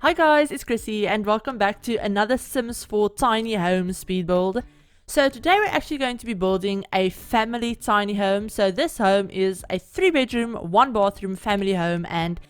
Hi guys, it's Chrissie and welcome back to another Sims 4 tiny home speed build. So today we're actually going to be building a family tiny home. So this home is a 3-bedroom, 1-bathroom family home and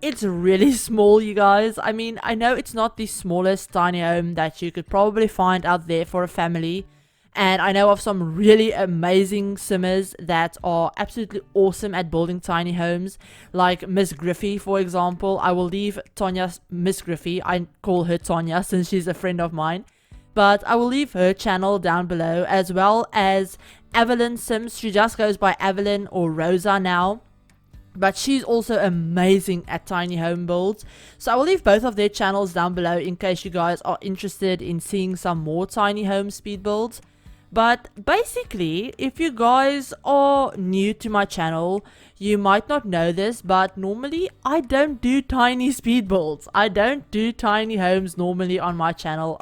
it's really small, you guys. I mean, I know it's not the smallest tiny home that you could probably find out there for a family. And I know of some really amazing simmers that are absolutely awesome at building tiny homes, like Miss Griffey, for example. I will leave Miss Griffey, I call her Tonya since she's a friend of mine, but I will leave her channel down below, as well as Evelyn Sims. She just goes by Evelyn or Rosa now, but she's also amazing at tiny home builds. So I will leave both of their channels down below in case you guys are interested in seeing some more tiny home speed builds. But basically, if you guys are new to my channel, you might not know this, but normally I don't do tiny speed builds. I don't do tiny homes normally on my channel.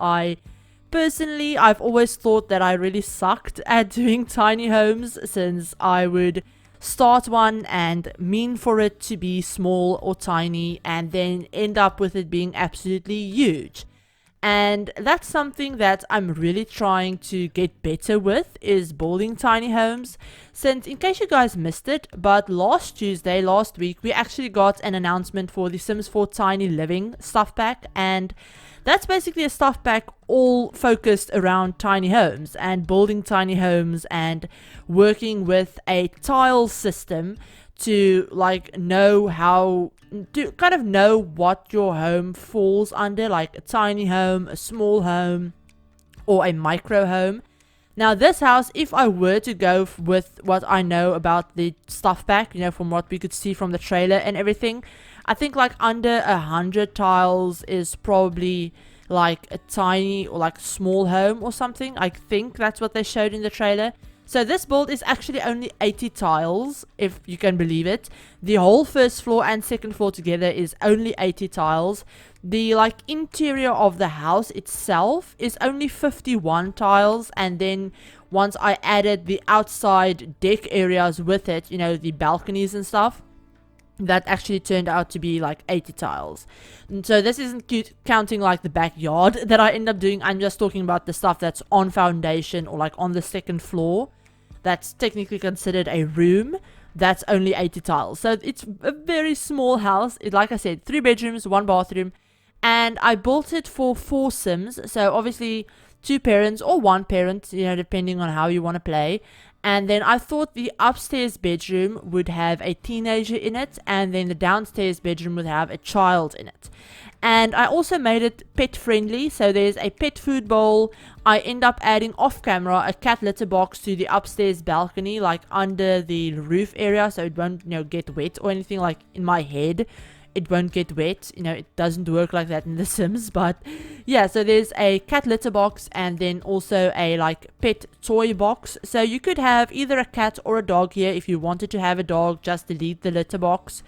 Personally, I've always thought that I really sucked at doing tiny homes, since I would start one and mean for it to be small or tiny and then end up with it being absolutely huge. And that's something that I'm really trying to get better with, is building tiny homes. Since, in case you guys missed it, but last week, we actually got an announcement for the Sims 4 Tiny Living stuff pack. And that's basically a stuff pack all focused around tiny homes and building tiny homes and working with a tile system to know what your home falls under, like a tiny home, a small home, or a micro home. Now this house, if I were to go with what I know about the stuff pack, from what we could see from the trailer and everything, I think under 100 tiles is probably like a tiny or small home or something. I think that's what they showed in the trailer. So this build is actually only 80 tiles, if you can believe it. The whole first floor and second floor together is only 80 tiles. The interior of the house itself is only 51 tiles, and then once I added the outside deck areas with it, the balconies and stuff, that actually turned out to be 80 tiles. And so this isn't counting the backyard that I end up doing. I'm just talking about the stuff that's on foundation or on the second floor. That's technically considered a room. That's only 80 tiles. So it's a very small house. Like I said, 3 bedrooms, 1 bathroom. And I built it for 4 Sims. So obviously 2 parents or 1 parent, depending on how you want to play. And then I thought the upstairs bedroom would have a teenager in it, and then the downstairs bedroom would have a child in it. And I also made it pet friendly, so there's a pet food bowl. I end up adding off camera a cat litter box to the upstairs balcony, under the roof area, so it won't get wet or anything. In my head it won't get wet. It doesn't work like that in The Sims, but yeah, so there's a cat litter box and then also a pet toy box. So you could have either a cat or a dog here. If you wanted to have a dog, just delete the litter box.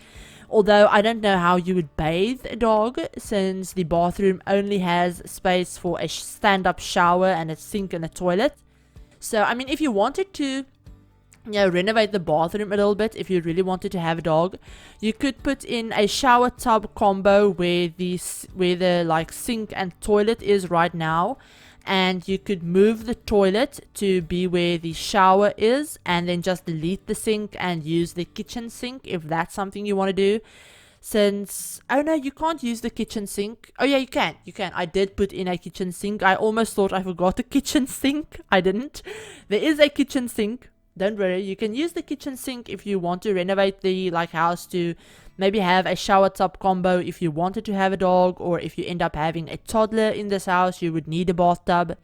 Although I don't know how you would bathe a dog, since the bathroom only has space for a stand-up shower and a sink and a toilet. So I mean, if you wanted to renovate the bathroom a little bit, if you really wanted to have a dog, you could put in a shower tub combo where the sink and toilet is right now, and you could move the toilet to be where the shower is, and then just delete the sink and use the kitchen sink if that's something you want to do. Since, oh no, you can't use the kitchen sink. Oh yeah, you can. I did put in a kitchen sink. I almost thought I forgot the kitchen sink. I didn't. There is a kitchen sink. Don't worry, you can use the kitchen sink if you want to renovate the house to maybe have a shower tub combo. If you wanted to have a dog, or if you end up having a toddler in this house, you would need a bathtub.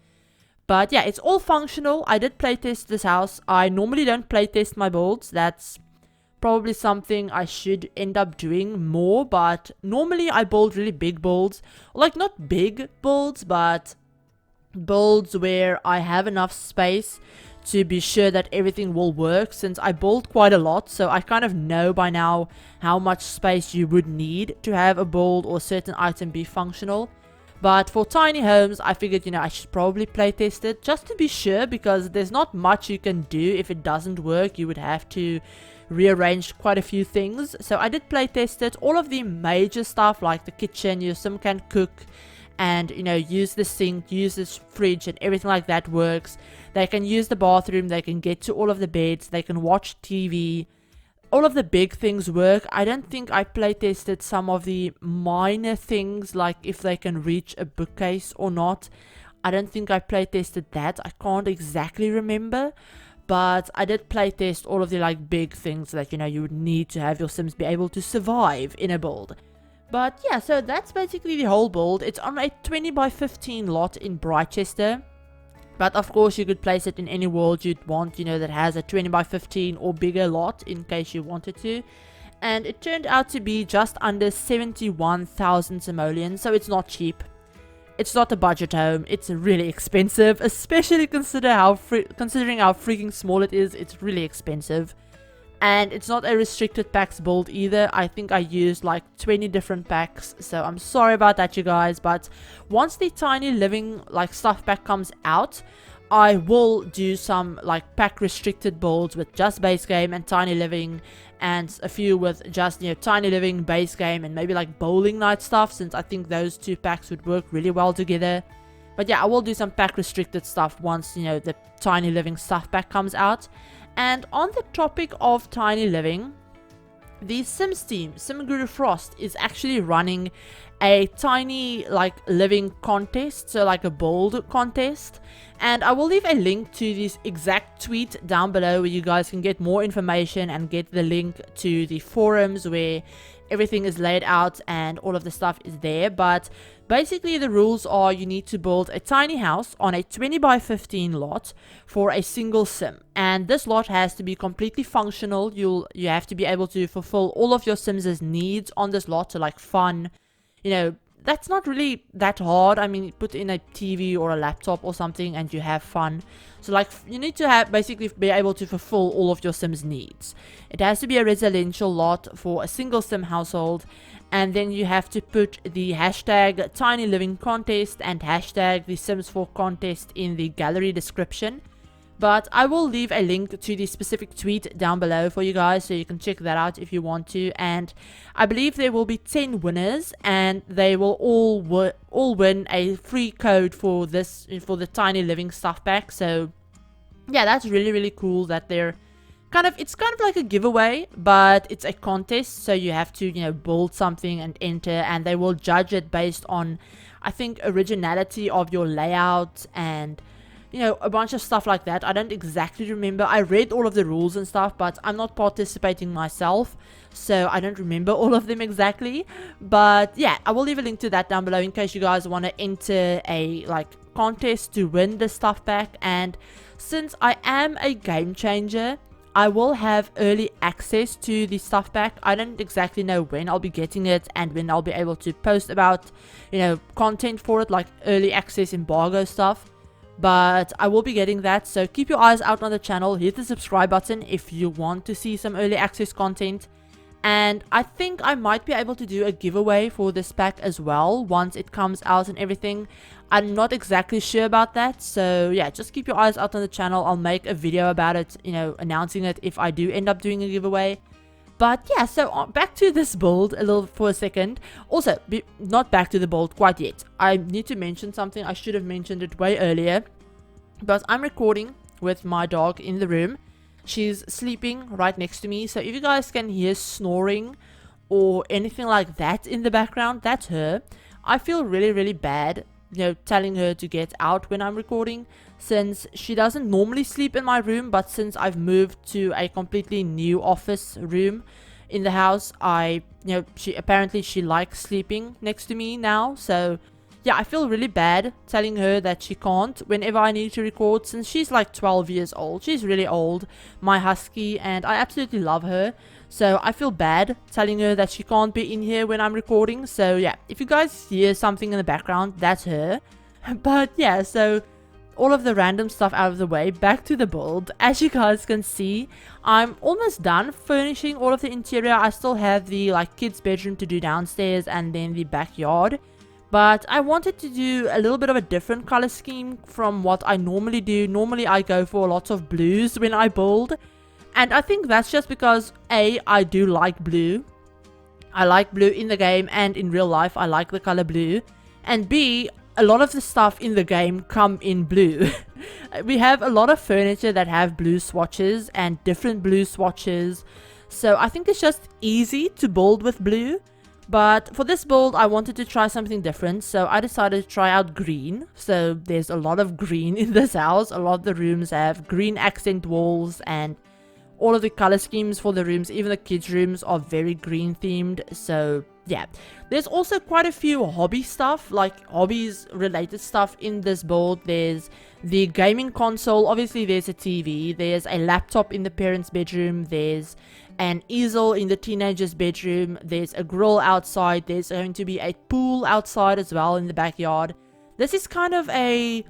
But yeah, it's all functional. I did playtest this house. I normally don't playtest my builds. That's probably something I should end up doing more, but normally I build really big builds. Not big builds, but builds where I have enough space to be sure that everything will work, since I build quite a lot, so I kind of know by now how much space you would need to have a build or certain item be functional. But for tiny homes, I figured, I should probably playtest it just to be sure, because there's not much you can do. If it doesn't work, you would have to rearrange quite a few things. So I did playtest it. All of the major stuff like the kitchen, your sim can cook and use the sink, use this fridge, and everything like that works. They can use the bathroom, they can get to all of the beds, they can watch TV. All of the big things work. I don't think I playtested some of the minor things, like if they can reach a bookcase or not. I don't think I playtested that. I can't exactly remember. But I did playtest all of the big things that you would need to have your Sims be able to survive in a build. But yeah, so that's basically the whole build. It's on a 20 by 15 lot in Britechester. But of course you could place it in any world you'd want, that has a 20 by 15 or bigger lot in case you wanted to. And it turned out to be just under 71,000 simoleons, so it's not cheap. It's not a budget home, it's really expensive, especially considering how freaking small it is. It's really expensive. And it's not a restricted packs build either. I think I used 20 different packs, so I'm sorry about that, you guys. But once the tiny living stuff pack comes out, I will do some pack restricted builds with just base game and tiny living, and a few with just tiny living, base game, and maybe bowling night stuff, since I think those two packs would work really well together. But yeah, I will do some pack restricted stuff once the tiny living stuff pack comes out. And on the topic of tiny living, the Sims team, SimGuru Frost, is actually running a tiny living contest, so a build contest. And I will leave a link to this exact tweet down below where you guys can get more information and get the link to the forums where everything is laid out and all of the stuff is there. But basically the rules are you need to build a tiny house on a 20 by 15 lot for a single sim, and this lot has to be completely functional. You have to be able to fulfill all of your Sims' needs on this lot, so fun, that's not really that hard. I mean, put in a TV or a laptop or something and you have fun. So you need to basically be able to fulfill all of your Sims needs. It has to be a residential lot for a single Sim household, and then you have to put the hashtag tiny living contest and hashtag the Sims 4 contest in the gallery description. But I will leave a link to the specific tweet down below for you guys, so you can check that out if you want to. And I believe there will be 10 winners, and they will all win a free code for the tiny living stuff pack. So yeah, that's really cool that they're it's kind of like a giveaway, but it's a contest, so you have to build something and enter, and they will judge it based on, I think, originality of your layout and a bunch of stuff like that. I don't exactly remember. I read all of the rules and stuff, but I'm not participating myself, so I don't remember all of them exactly. But yeah, I will leave a link to that down below in case you guys want to enter a contest to win the stuff pack. And since I am a game changer, I will have early access to the stuff pack. I don't exactly know when I'll be getting it and when I'll be able to post about content for it, like early access embargo stuff. But I will be getting that, so keep your eyes out on the channel. Hit the subscribe button if you want to see some early access content. And I think I might be able to do a giveaway for this pack as well once it comes out and everything. I'm not exactly sure about that, so yeah, just keep your eyes out on the channel. I'll make a video about it, announcing it if I do end up doing a giveaway. But yeah, so back to this build for a second. Also, not back to the build quite yet. I need to mention something. I should have mentioned it way earlier. But I'm recording with my dog in the room. She's sleeping right next to me. So if you guys can hear snoring or anything like that in the background, that's her. I feel really bad, telling her to get out when I'm recording, since she doesn't normally sleep in my room, but since I've moved to a completely new office room in the house, she likes sleeping next to me now. So yeah, I feel really bad telling her that she can't whenever I need to record, since she's 12 years old. She's really old, my husky, and I absolutely love her. So I feel bad telling her that she can't be in here when I'm recording. So yeah, if you guys hear something in the background, that's her. But yeah, so all of the random stuff out of the way, back to the build. As you guys can see, I'm almost done furnishing all of the interior. I still have the kids bedroom to do downstairs and then the backyard. But I wanted to do a little bit of a different color scheme from what I normally do. Normally I go for lots of blues when I build. And I think that's just because A, I do like blue. I like blue in the game and in real life. I like the color blue. And B, a lot of the stuff in the game come in blue. We have a lot of furniture that have blue swatches and different blue swatches. So I think it's just easy to build with blue. But for this build, I wanted to try something different. So I decided to try out green. So there's a lot of green in this house. A lot of the rooms have green accent walls, and all of the color schemes for the rooms, even the kids' rooms, are very green themed. So yeah, there's also quite a few hobby stuff, like hobbies related stuff in this build. There's the gaming console, obviously there's a TV, there's a laptop in the parents' bedroom, there's an easel in the teenager's bedroom, there's a grill outside, there's going to be a pool outside as well in the backyard. This is kind of a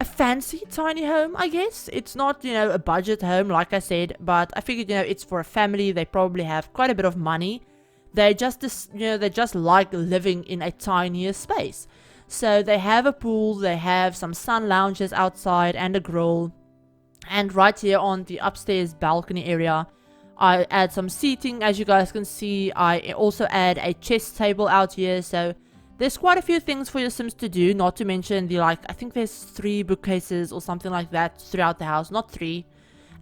fancy tiny home, I guess. It's not, you know, a budget home like I said, but I figured, you know, it's for a family. They probably have quite a bit of money. They just, you know, they just like living in a tinier space. So they have a pool, they have some sun lounges outside and a grill. And right here on the upstairs balcony area, I add some seating, as you guys can see. I also add a chess table out here, so there's quite a few things for your Sims to do, not to mention the, like, I think there's 3 bookcases or something like that throughout the house. Not 3,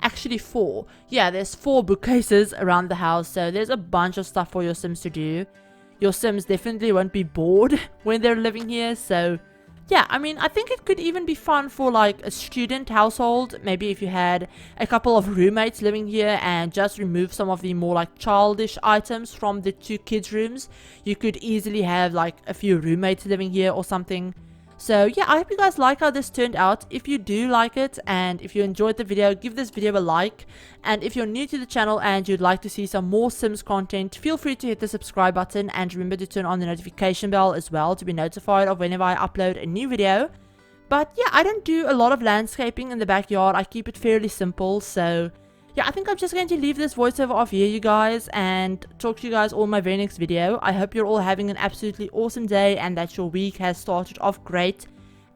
actually 4. Yeah, there's 4 bookcases around the house, so there's a bunch of stuff for your Sims to do. Your Sims definitely won't be bored when they're living here, so yeah, I mean, I think it could even be fun for like a student household. Maybe if you had a couple of roommates living here and just remove some of the more like childish items from the 2 kids' rooms, you could easily have like a few roommates living here or something. So yeah, I hope you guys like how this turned out. If you do like it and if you enjoyed the video, give this video a like. And if you're new to the channel and you'd like to see some more Sims content, feel free to hit the subscribe button and remember to turn on the notification bell as well to be notified of whenever I upload a new video. But yeah, I don't do a lot of landscaping in the backyard. I keep it fairly simple, so yeah, I think I'm just going to leave this voiceover off here, you guys, and talk to you guys all in my very next video. I hope you're all having an absolutely awesome day and that your week has started off great.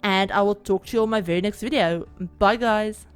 And I will talk to you all in my very next video. Bye, guys.